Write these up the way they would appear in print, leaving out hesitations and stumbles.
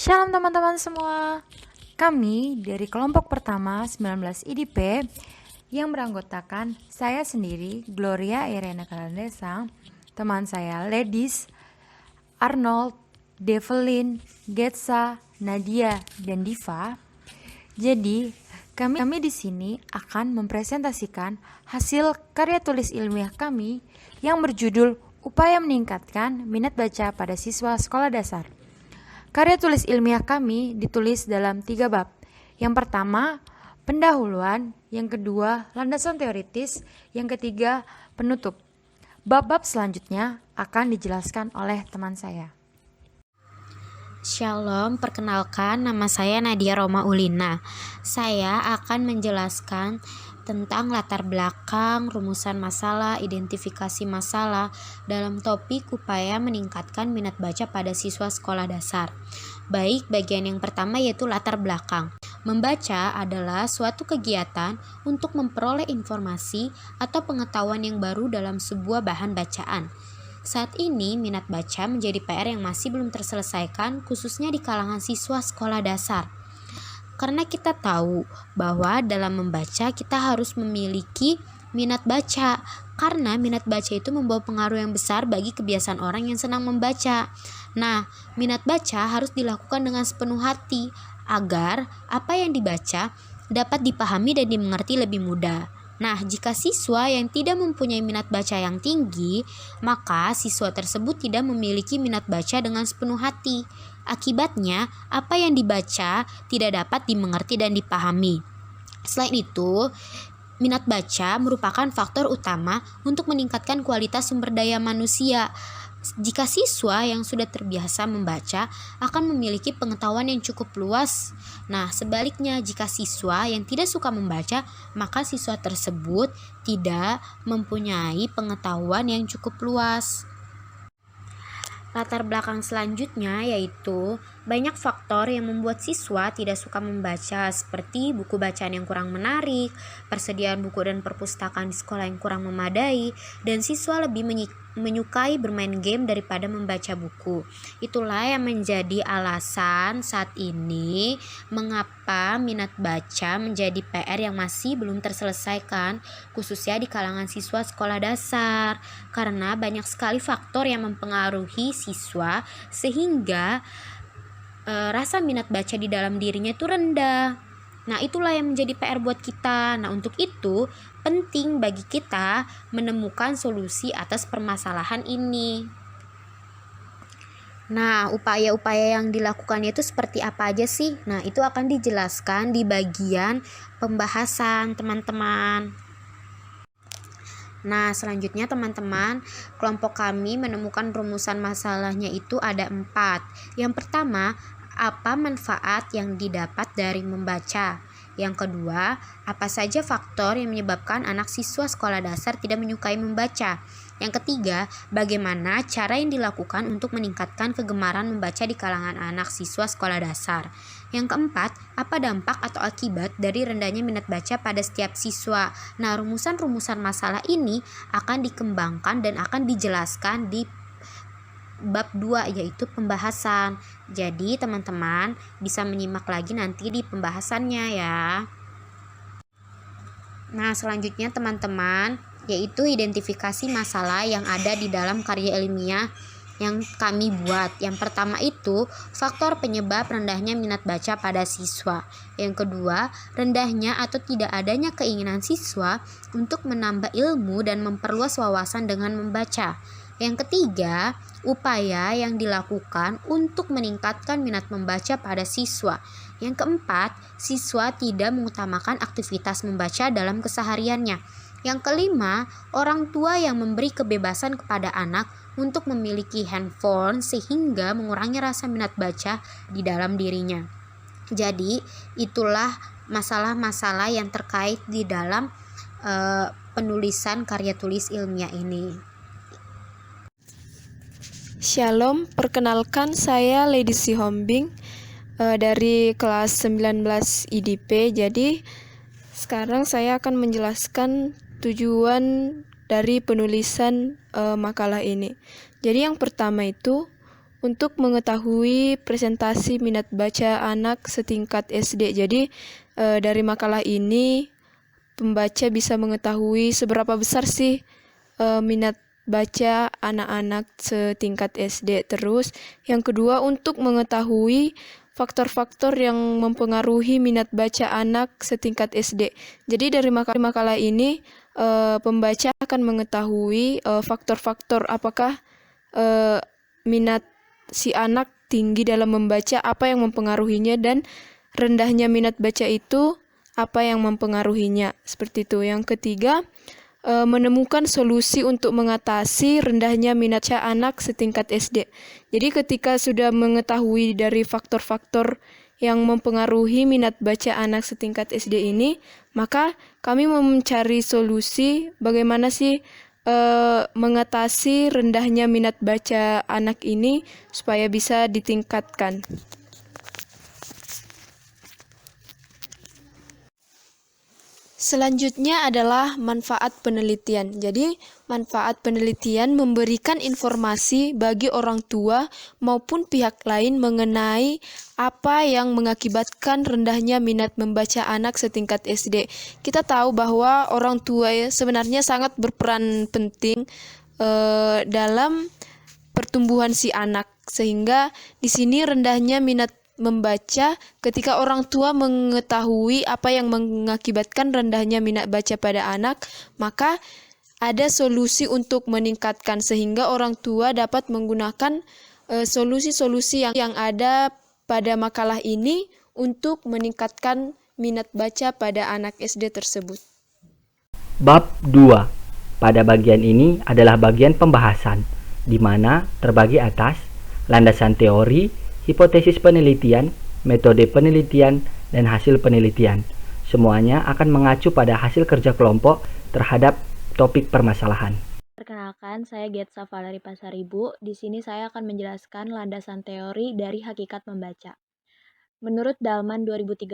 Shalom teman-teman semua. Kami dari kelompok pertama 19 IDP yang beranggotakan saya sendiri, Gloria Irene Kalandesa, teman saya Ladies, Arnold, Develin, Getsa, Nadia, dan Diva. Jadi, kami di sini akan mempresentasikan hasil karya tulis ilmiah kami yang berjudul Upaya Meningkatkan Minat Baca pada Siswa Sekolah Dasar. Karya tulis ilmiah kami ditulis dalam 3 bab. Yang pertama, pendahuluan. Yang kedua, landasan teoritis. Yang ketiga, penutup. Bab-bab selanjutnya akan dijelaskan oleh teman saya. Shalom, perkenalkan nama saya Nadia Roma Ulina. Saya akan menjelaskan tentang latar belakang, rumusan masalah, identifikasi masalah dalam topik upaya meningkatkan minat baca pada siswa sekolah dasar. Baik, bagian yang pertama yaitu latar belakang. Membaca adalah suatu kegiatan untuk memperoleh informasi atau pengetahuan yang baru dalam sebuah bahan bacaan. Saat ini, minat baca menjadi PR yang masih belum terselesaikan, khususnya di kalangan siswa sekolah dasar. Karena kita tahu bahwa dalam membaca kita harus memiliki minat baca, karena minat baca itu membawa pengaruh yang besar bagi kebiasaan orang yang senang membaca. Nah, minat baca harus dilakukan dengan sepenuh hati, agar apa yang dibaca dapat dipahami dan dimengerti lebih mudah. Nah, jika siswa yang tidak mempunyai minat baca yang tinggi, maka siswa tersebut tidak memiliki minat baca dengan sepenuh hati. Akibatnya, apa yang dibaca tidak dapat dimengerti dan dipahami. Selain itu, minat baca merupakan faktor utama untuk meningkatkan kualitas sumber daya manusia. Jika siswa yang sudah terbiasa membaca akan memiliki pengetahuan yang cukup luas. Nah, sebaliknya jika siswa yang tidak suka membaca, maka siswa tersebut tidak mempunyai pengetahuan yang cukup luas. Latar belakang selanjutnya yaitu banyak faktor yang membuat siswa tidak suka membaca, seperti buku bacaan yang kurang menarik, persediaan buku dan perpustakaan di sekolah yang kurang memadai, dan siswa lebih menyukai bermain game daripada membaca buku. Itulah yang menjadi alasan saat ini mengapa minat baca menjadi PR yang masih belum terselesaikan, khususnya di kalangan siswa sekolah dasar, karena banyak sekali faktor yang mempengaruhi siswa sehingga rasa minat baca di dalam dirinya itu rendah. Nah, itulah yang menjadi PR buat kita. Nah, untuk itu penting bagi kita menemukan solusi atas permasalahan ini. Nah, upaya-upaya yang dilakukannya itu seperti apa aja sih? Nah, itu akan dijelaskan di bagian pembahasan, teman-teman. Nah, selanjutnya teman-teman, kelompok kami menemukan rumusan masalahnya itu ada 4. Yang pertama, apa manfaat yang didapat dari membaca? Yang kedua, apa saja faktor yang menyebabkan anak siswa sekolah dasar tidak menyukai membaca? Yang ketiga, bagaimana cara yang dilakukan untuk meningkatkan kegemaran membaca di kalangan anak siswa sekolah dasar? Yang keempat, apa dampak atau akibat dari rendahnya minat baca pada setiap siswa? Nah, rumusan-rumusan masalah ini akan dikembangkan dan akan dijelaskan di bab 2 yaitu pembahasan. Jadi, teman-teman bisa menyimak lagi nanti di pembahasannya ya. Nah, selanjutnya teman-teman yaitu identifikasi masalah yang ada di dalam karya ilmiah yang kami buat. Yang pertama itu faktor penyebab rendahnya minat baca pada siswa. Yang kedua, rendahnya atau tidak adanya keinginan siswa untuk menambah ilmu dan memperluas wawasan dengan membaca. Yang ketiga, upaya yang dilakukan untuk meningkatkan minat membaca pada siswa. Yang keempat, siswa tidak mengutamakan aktivitas membaca dalam kesehariannya. Yang kelima, orang tua yang memberi kebebasan kepada anak untuk memiliki handphone sehingga mengurangi rasa minat baca di dalam dirinya. Jadi, itulah masalah-masalah yang terkait di dalam penulisan karya tulis ilmiah ini. Shalom, perkenalkan saya Lady Sihombing dari kelas 19 IDP. Jadi, sekarang saya akan menjelaskan tujuan dari penulisan makalah ini. Jadi yang pertama itu untuk mengetahui presentasi minat baca anak setingkat SD. Jadi dari makalah ini pembaca bisa mengetahui seberapa besar sih minat baca anak-anak setingkat SD. Terus yang kedua, untuk mengetahui faktor-faktor yang mempengaruhi minat baca anak setingkat SD. Jadi dari makalah ini pembaca akan mengetahui faktor-faktor apakah minat si anak tinggi dalam membaca, apa yang mempengaruhinya, dan rendahnya minat baca itu apa yang mempengaruhinya. Seperti itu. Yang ketiga, menemukan solusi untuk mengatasi rendahnya minat baca anak setingkat SD. Jadi ketika sudah mengetahui dari faktor-faktor yang mempengaruhi minat baca anak setingkat SD ini, maka kami mencari solusi bagaimana sih mengatasi rendahnya minat baca anak ini supaya bisa ditingkatkan. Selanjutnya adalah manfaat penelitian. Jadi, manfaat penelitian memberikan informasi bagi orang tua maupun pihak lain mengenai apa yang mengakibatkan rendahnya minat membaca anak setingkat SD. Kita tahu bahwa orang tua sebenarnya sangat berperan penting dalam pertumbuhan si anak, sehingga di sini rendahnya minat membaca ketika orang tua mengetahui apa yang mengakibatkan rendahnya minat baca pada anak, maka ada solusi untuk meningkatkan, sehingga orang tua dapat menggunakan solusi-solusi yang ada pada makalah ini untuk meningkatkan minat baca pada anak SD tersebut. Bab 2. Pada bagian ini adalah bagian pembahasan, di mana terbagi atas landasan teori, hipotesis penelitian, metode penelitian, dan hasil penelitian. Semuanya akan mengacu pada hasil kerja kelompok terhadap topik permasalahan. Perkenalkan, saya Getsa Valeri Pasaribu. Di sini saya akan menjelaskan landasan teori dari hakikat membaca. Menurut Dahlman 2013,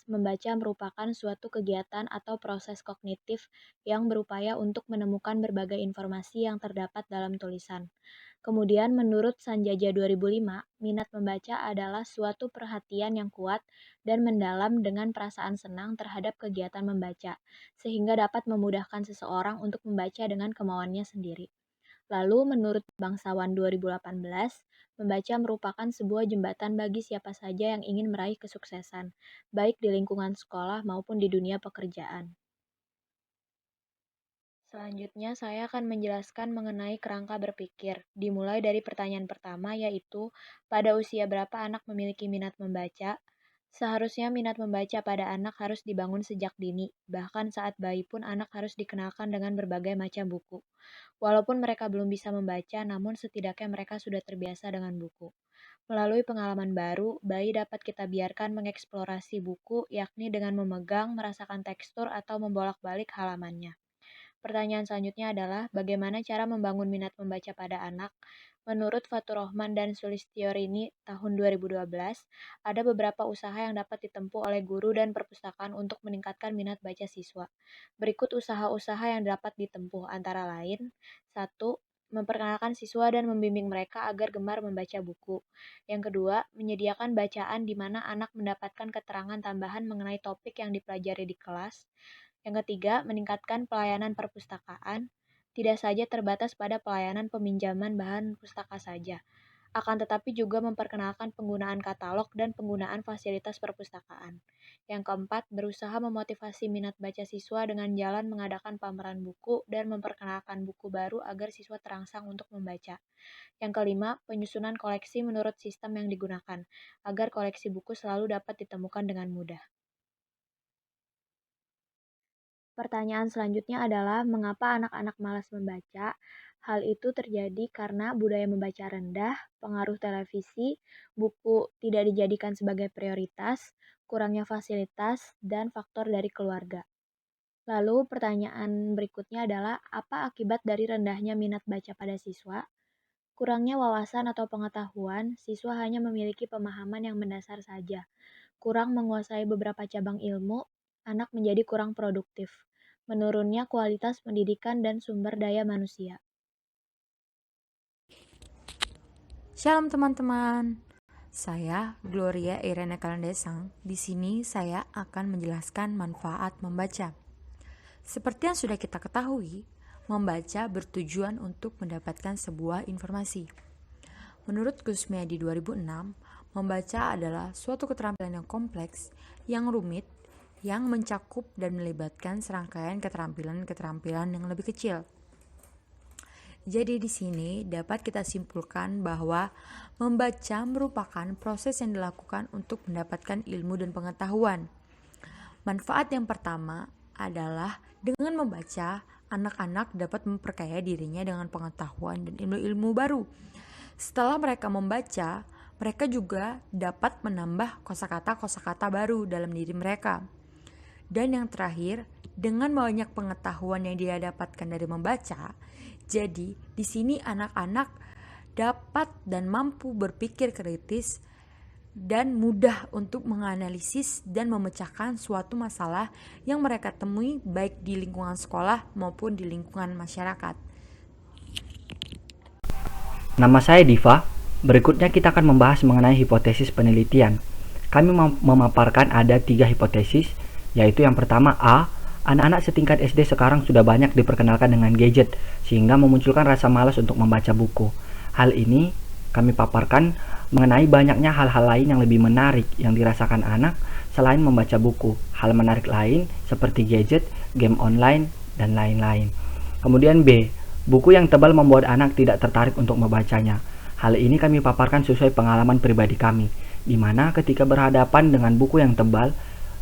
membaca merupakan suatu kegiatan atau proses kognitif yang berupaya untuk menemukan berbagai informasi yang terdapat dalam tulisan. Kemudian menurut Sanjaja 2005, minat membaca adalah suatu perhatian yang kuat dan mendalam dengan perasaan senang terhadap kegiatan membaca, sehingga dapat memudahkan seseorang untuk membaca dengan kemauannya sendiri. Lalu menurut Bangsawan 2018, membaca merupakan sebuah jembatan bagi siapa saja yang ingin meraih kesuksesan, baik di lingkungan sekolah maupun di dunia pekerjaan. Selanjutnya, saya akan menjelaskan mengenai kerangka berpikir, dimulai dari pertanyaan pertama, yaitu pada usia berapa anak memiliki minat membaca. Seharusnya minat membaca pada anak harus dibangun sejak dini, bahkan saat bayi pun anak harus dikenalkan dengan berbagai macam buku. Walaupun mereka belum bisa membaca, namun setidaknya mereka sudah terbiasa dengan buku. Melalui pengalaman baru, bayi dapat kita biarkan mengeksplorasi buku, yakni dengan memegang, merasakan tekstur, atau membolak-balik halamannya. Pertanyaan selanjutnya adalah bagaimana cara membangun minat membaca pada anak? Menurut Fatur Rahman dan Sulistyorini tahun 2012, ada beberapa usaha yang dapat ditempuh oleh guru dan perpustakaan untuk meningkatkan minat baca siswa. Berikut usaha-usaha yang dapat ditempuh antara lain: 1. Memperkenalkan siswa dan membimbing mereka agar gemar membaca buku. Yang kedua, menyediakan bacaan di mana anak mendapatkan keterangan tambahan mengenai topik yang dipelajari di kelas. Yang ketiga, meningkatkan pelayanan perpustakaan, tidak saja terbatas pada pelayanan peminjaman bahan pustaka saja, akan tetapi juga memperkenalkan penggunaan katalog dan penggunaan fasilitas perpustakaan. Yang keempat, berusaha memotivasi minat baca siswa dengan jalan mengadakan pameran buku dan memperkenalkan buku baru agar siswa terangsang untuk membaca. Yang kelima, penyusunan koleksi menurut sistem yang digunakan, agar koleksi buku selalu dapat ditemukan dengan mudah. Pertanyaan selanjutnya adalah mengapa anak-anak malas membaca? Hal itu terjadi karena budaya membaca rendah, pengaruh televisi, buku tidak dijadikan sebagai prioritas, kurangnya fasilitas, dan faktor dari keluarga. Lalu pertanyaan berikutnya adalah apa akibat dari rendahnya minat baca pada siswa? Kurangnya wawasan atau pengetahuan, siswa hanya memiliki pemahaman yang mendasar saja. Kurang menguasai beberapa cabang ilmu, anak menjadi kurang produktif. Menurunnya kualitas pendidikan dan sumber daya manusia. Shalom teman-teman. Saya Gloria Irene Kalandesang. Di sini saya akan menjelaskan manfaat membaca. Seperti yang sudah kita ketahui, membaca bertujuan untuk mendapatkan sebuah informasi. Menurut Kusmiadi 2006, membaca adalah suatu keterampilan yang kompleks, yang rumit, yang mencakup dan melibatkan serangkaian keterampilan-keterampilan yang lebih kecil. Jadi di sini dapat kita simpulkan bahwa membaca merupakan proses yang dilakukan untuk mendapatkan ilmu dan pengetahuan. Manfaat yang pertama adalah dengan membaca, anak-anak dapat memperkaya dirinya dengan pengetahuan dan ilmu-ilmu baru. Setelah mereka membaca, mereka juga dapat menambah kosakata-kosakata baru dalam diri mereka. Dan yang terakhir, dengan banyak pengetahuan yang dia dapatkan dari membaca, jadi di sini anak-anak dapat dan mampu berpikir kritis dan mudah untuk menganalisis dan memecahkan suatu masalah yang mereka temui baik di lingkungan sekolah maupun di lingkungan masyarakat. Nama saya Diva. Berikutnya kita akan membahas mengenai hipotesis penelitian. Kami memaparkan ada 3 hipotesis, yaitu yang pertama A. Anak-anak setingkat SD sekarang sudah banyak diperkenalkan dengan gadget, sehingga memunculkan rasa malas untuk membaca buku. Hal ini kami paparkan mengenai banyaknya hal-hal lain yang lebih menarik yang dirasakan anak selain membaca buku. Hal menarik lain seperti gadget, game online, dan lain-lain. Kemudian B. Buku yang tebal membuat anak tidak tertarik untuk membacanya. Hal ini kami paparkan sesuai pengalaman pribadi kami, di mana ketika berhadapan dengan buku yang tebal,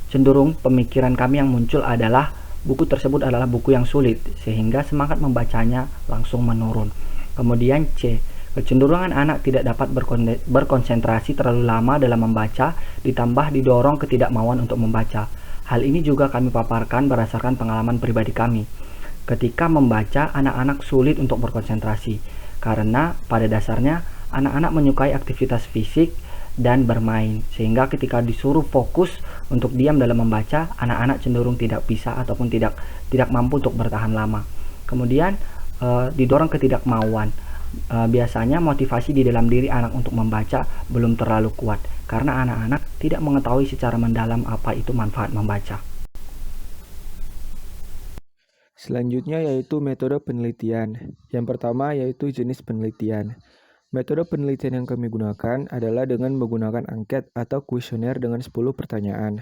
cenderung pemikiran kami yang muncul adalah buku tersebut adalah buku yang sulit, sehingga semangat membacanya langsung menurun. Kemudian C. Kecenderungan anak tidak dapat berkonsentrasi terlalu lama dalam membaca, ditambah didorong ketidakmauan untuk membaca. Hal ini juga kami paparkan berdasarkan pengalaman pribadi kami. Ketika membaca, anak-anak sulit untuk berkonsentrasi, karena pada dasarnya anak-anak menyukai aktivitas fisik dan bermain, sehingga ketika disuruh fokus untuk diam dalam membaca, anak-anak cenderung tidak bisa ataupun tidak mampu untuk bertahan lama. Kemudian didorong ketidakmauan. Biasanya motivasi di dalam diri anak untuk membaca belum terlalu kuat, karena anak-anak tidak mengetahui secara mendalam apa itu manfaat membaca. Selanjutnya yaitu metode penelitian. Yang pertama yaitu jenis penelitian. Metode penelitian yang kami gunakan adalah dengan menggunakan angket atau kuesioner dengan 10 pertanyaan.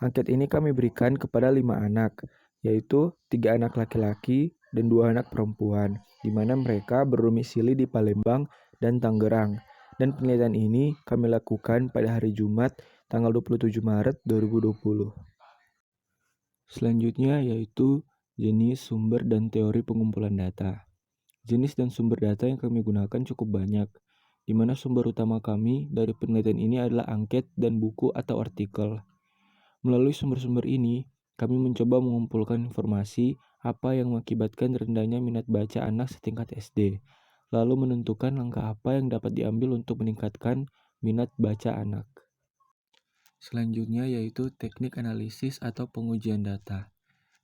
Angket ini kami berikan kepada 5 anak, yaitu 3 anak laki-laki dan 2 anak perempuan, di mana mereka berdomisili di Palembang dan Tangerang. Dan penelitian ini kami lakukan pada hari Jumat, tanggal 27 Maret 2020. Selanjutnya yaitu jenis, sumber, dan teori pengumpulan data. Jenis dan sumber data yang kami gunakan cukup banyak, di mana sumber utama kami dari penelitian ini adalah angket dan buku atau artikel. Melalui sumber-sumber ini, kami mencoba mengumpulkan informasi apa yang mengakibatkan rendahnya minat baca anak setingkat SD, lalu menentukan langkah apa yang dapat diambil untuk meningkatkan minat baca anak. Selanjutnya yaitu teknik analisis atau pengujian data.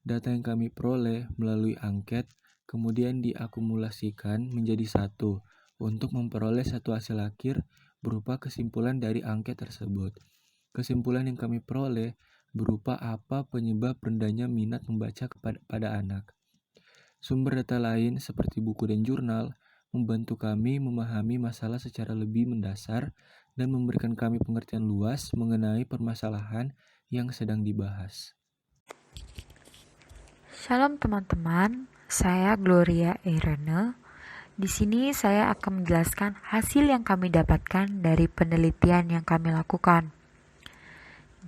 Data yang kami peroleh melalui angket kemudian diakumulasikan menjadi satu untuk memperoleh satu hasil akhir berupa kesimpulan dari angket tersebut. Kesimpulan yang kami peroleh berupa apa penyebab rendahnya minat membaca pada anak. Sumber data lain seperti buku dan jurnal membantu kami memahami masalah secara lebih mendasar dan memberikan kami pengertian luas mengenai permasalahan yang sedang dibahas. Shalom teman-teman, saya Gloria Irene. Di sini saya akan menjelaskan hasil yang kami dapatkan dari penelitian yang kami lakukan.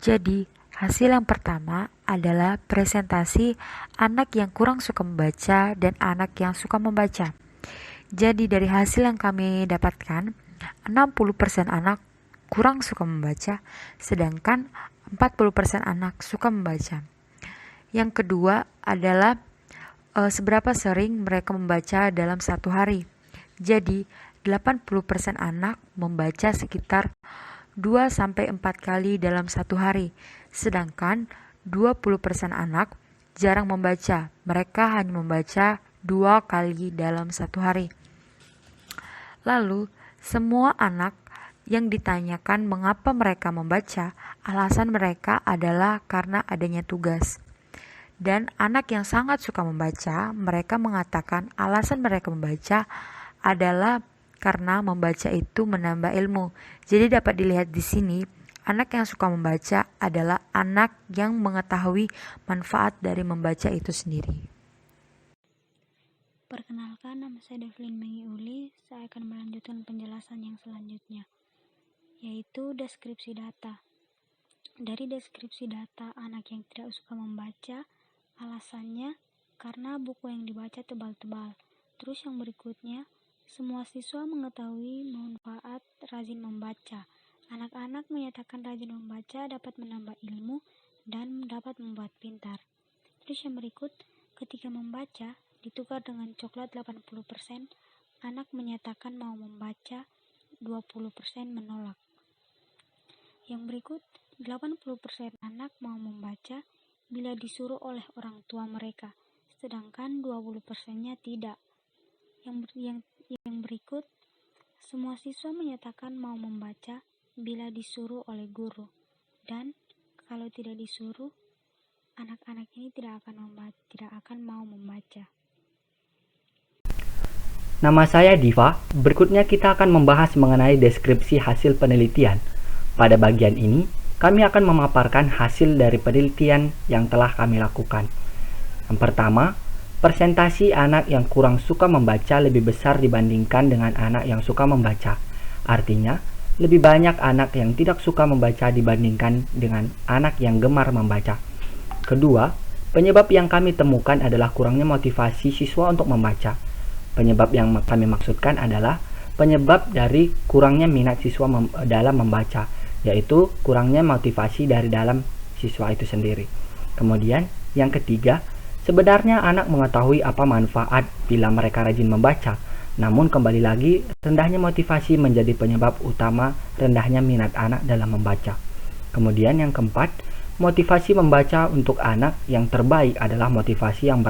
Jadi, hasil yang pertama adalah presentasi anak yang kurang suka membaca dan anak yang suka membaca. Jadi dari hasil yang kami dapatkan, 60% anak kurang suka membaca, sedangkan 40% anak suka membaca. Yang kedua adalah seberapa sering mereka membaca dalam satu hari. Jadi 80% anak membaca sekitar 2-4 kali dalam satu hari, sedangkan 20% anak jarang membaca. Mereka hanya membaca 2 kali dalam satu hari. Lalu Semua anak yang ditanyakan mengapa mereka membaca, alasan mereka adalah karena adanya tugas. Dan anak yang sangat suka membaca, mereka mengatakan alasan mereka membaca adalah karena membaca itu menambah ilmu. Jadi dapat dilihat di sini, anak yang suka membaca adalah anak yang mengetahui manfaat dari membaca itu sendiri. Perkenalkan, nama saya Devlin Mengi Uli. Saya akan melanjutkan penjelasan yang selanjutnya, yaitu deskripsi data. Dari deskripsi data anak yang tidak suka membaca, alasannya karena buku yang dibaca tebal-tebal. Terus yang berikutnya, semua siswa mengetahui manfaat rajin membaca. Anak-anak menyatakan rajin membaca dapat menambah ilmu dan dapat membuat pintar. Terus yang berikut, ketika membaca ditukar dengan coklat 80%, anak menyatakan mau membaca, 20% menolak. Yang berikut, 80% anak mau membaca bila disuruh oleh orang tua mereka, sedangkan 20%-nya tidak. Yang berikut, semua siswa menyatakan mau membaca bila disuruh oleh guru, dan kalau tidak disuruh, anak-anak ini tidak akan mau membaca. Nama saya Diva. Berikutnya kita akan membahas mengenai deskripsi hasil penelitian. Pada bagian ini, kami akan memaparkan hasil dari penelitian yang telah kami lakukan. Yang pertama, persentasi anak yang kurang suka membaca lebih besar dibandingkan dengan anak yang suka membaca. Artinya, lebih banyak anak yang tidak suka membaca dibandingkan dengan anak yang gemar membaca. Kedua, penyebab yang kami temukan adalah kurangnya motivasi siswa untuk membaca. Penyebab yang kami maksudkan adalah penyebab dari kurangnya minat siswa dalam membaca, yaitu kurangnya motivasi dari dalam siswa itu sendiri. Kemudian, yang ketiga, sebenarnya anak mengetahui apa manfaat bila mereka rajin membaca, namun kembali lagi, rendahnya motivasi menjadi penyebab utama rendahnya minat anak dalam membaca. Kemudian yang keempat, motivasi membaca untuk anak yang terbaik adalah motivasi yang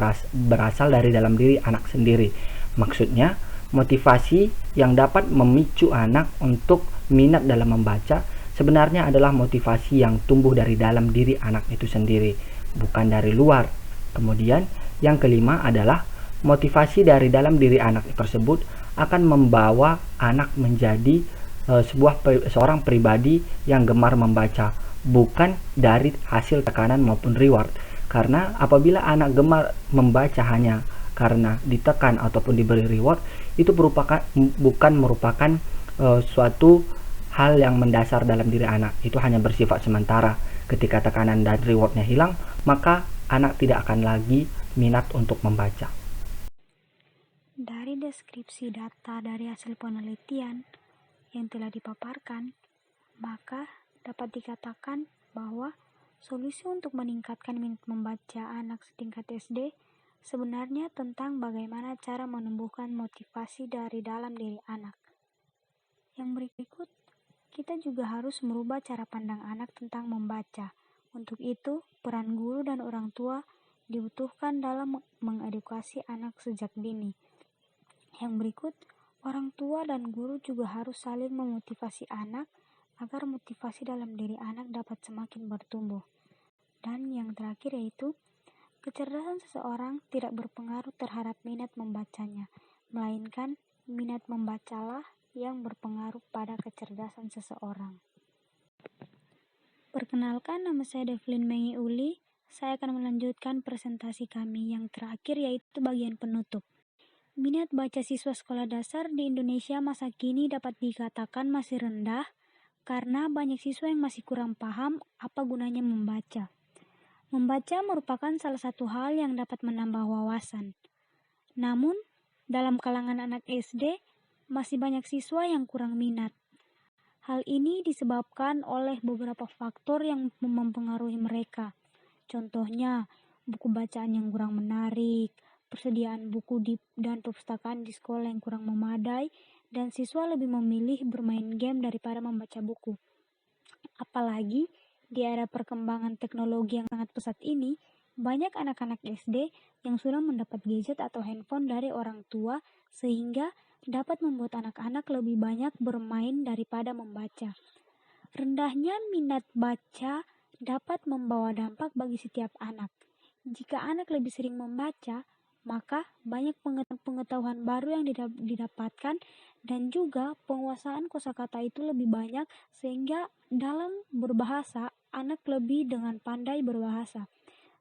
berasal dari dalam diri anak sendiri. Maksudnya, motivasi yang dapat memicu anak untuk minat dalam membaca sebenarnya adalah motivasi yang tumbuh dari dalam diri anak itu sendiri, bukan dari luar. Kemudian, yang kelima adalah motivasi dari dalam diri anak tersebut akan membawa anak menjadi seorang pribadi yang gemar membaca, bukan dari hasil tekanan maupun reward. Karena apabila anak gemar membaca hanya karena ditekan ataupun diberi reward, itu bukan merupakan suatu hal yang mendasar dalam diri anak. Itu hanya bersifat sementara. Ketika tekanan dan rewardnya hilang, maka anak tidak akan lagi minat untuk membaca. Dari deskripsi data dari hasil penelitian yang telah dipaparkan, maka dapat dikatakan bahwa solusi untuk meningkatkan minat membaca anak setingkat SD sebenarnya tentang bagaimana cara menumbuhkan motivasi dari dalam diri anak. Yang berikut, kita juga harus merubah cara pandang anak tentang membaca. Untuk itu, peran guru dan orang tua dibutuhkan dalam mengedukasi anak sejak dini. Yang berikut, orang tua dan guru juga harus saling memotivasi anak agar motivasi dalam diri anak dapat semakin bertumbuh. Dan yang terakhir yaitu, kecerdasan seseorang tidak berpengaruh terhadap minat membacanya, melainkan minat membacalah yang berpengaruh pada kecerdasan seseorang. Perkenalkan, nama saya Devlin Mengi Uli. Saya akan melanjutkan presentasi kami yang terakhir, yaitu bagian penutup. Minat baca siswa sekolah dasar di Indonesia masa kini dapat dikatakan masih rendah karena banyak siswa yang masih kurang paham apa gunanya membaca. Membaca merupakan salah satu hal yang dapat menambah wawasan. Namun, dalam kalangan anak SD, masih banyak siswa yang kurang minat. Hal ini disebabkan oleh beberapa faktor yang mempengaruhi mereka. Contohnya, buku bacaan yang kurang menarik, persediaan buku dan perpustakaan di sekolah yang kurang memadai, dan siswa lebih memilih bermain game daripada membaca buku. Apalagi, di era perkembangan teknologi yang sangat pesat ini, banyak anak-anak SD yang sudah mendapat gadget atau handphone dari orang tua sehingga dapat membuat anak-anak lebih banyak bermain daripada membaca. Rendahnya minat baca dapat membawa dampak bagi setiap anak. Jika anak lebih sering membaca, maka banyak pengetahuan baru yang didapatkan dan juga penguasaan kosakata itu lebih banyak sehingga dalam berbahasa anak lebih dengan pandai berbahasa.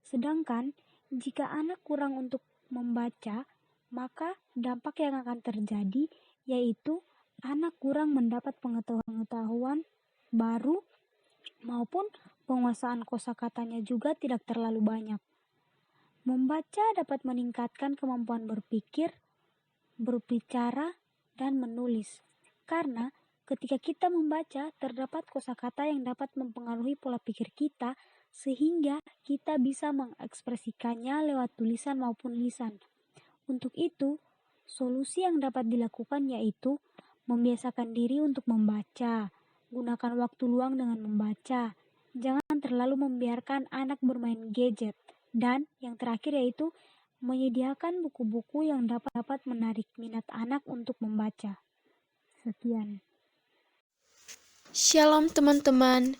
Sedangkan jika anak kurang untuk membaca, maka dampak yang akan terjadi yaitu anak kurang mendapat pengetahuan baru maupun penguasaan kosakatanya juga tidak terlalu banyak. Membaca dapat meningkatkan kemampuan berpikir, berbicara, dan menulis. Karena ketika kita membaca, terdapat kosakata yang dapat mempengaruhi pola pikir kita sehingga kita bisa mengekspresikannya lewat tulisan maupun lisan. Untuk itu, solusi yang dapat dilakukan yaitu membiasakan diri untuk membaca, gunakan waktu luang dengan membaca, jangan terlalu membiarkan anak bermain gadget, dan yang terakhir yaitu menyediakan buku-buku yang dapat menarik minat anak untuk membaca. Sekian. Shalom teman-teman.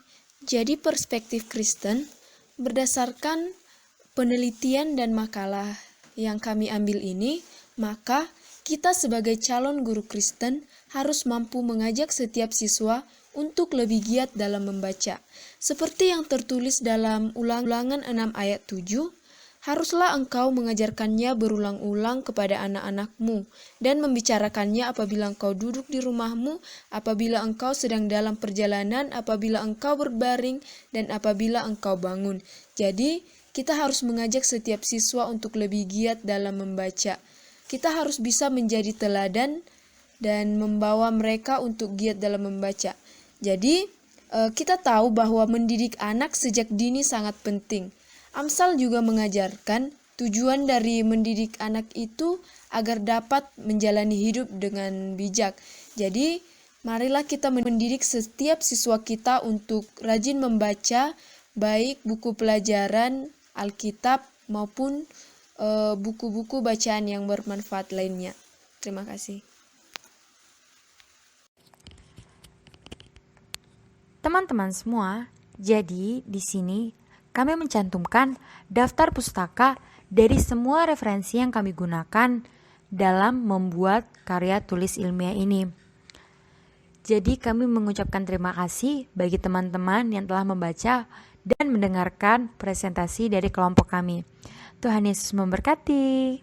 Jadi perspektif Kristen berdasarkan penelitian dan makalah yang kami ambil ini, maka kita sebagai calon guru Kristen harus mampu mengajak setiap siswa untuk lebih giat dalam membaca. Seperti yang tertulis dalam Ulangan 6 ayat 7, haruslah engkau mengajarkannya berulang-ulang kepada anak-anakmu dan membicarakannya apabila engkau duduk di rumahmu, apabila engkau sedang dalam perjalanan, apabila engkau berbaring, dan apabila engkau bangun. Jadi, kita harus mengajak setiap siswa untuk lebih giat dalam membaca. Kita harus bisa menjadi teladan dan membawa mereka untuk giat dalam membaca. Jadi, kita tahu bahwa mendidik anak sejak dini sangat penting. Amsal juga mengajarkan tujuan dari mendidik anak itu agar dapat menjalani hidup dengan bijak. Jadi, marilah kita mendidik setiap siswa kita untuk rajin membaca, baik buku pelajaran, Alkitab, maupun buku-buku bacaan yang bermanfaat lainnya. Terima kasih. Teman-teman semua, jadi di sini kami mencantumkan daftar pustaka dari semua referensi yang kami gunakan dalam membuat karya tulis ilmiah ini. Jadi kami mengucapkan terima kasih bagi teman-teman yang telah membaca dan mendengarkan presentasi dari kelompok kami. Tuhan Yesus memberkati.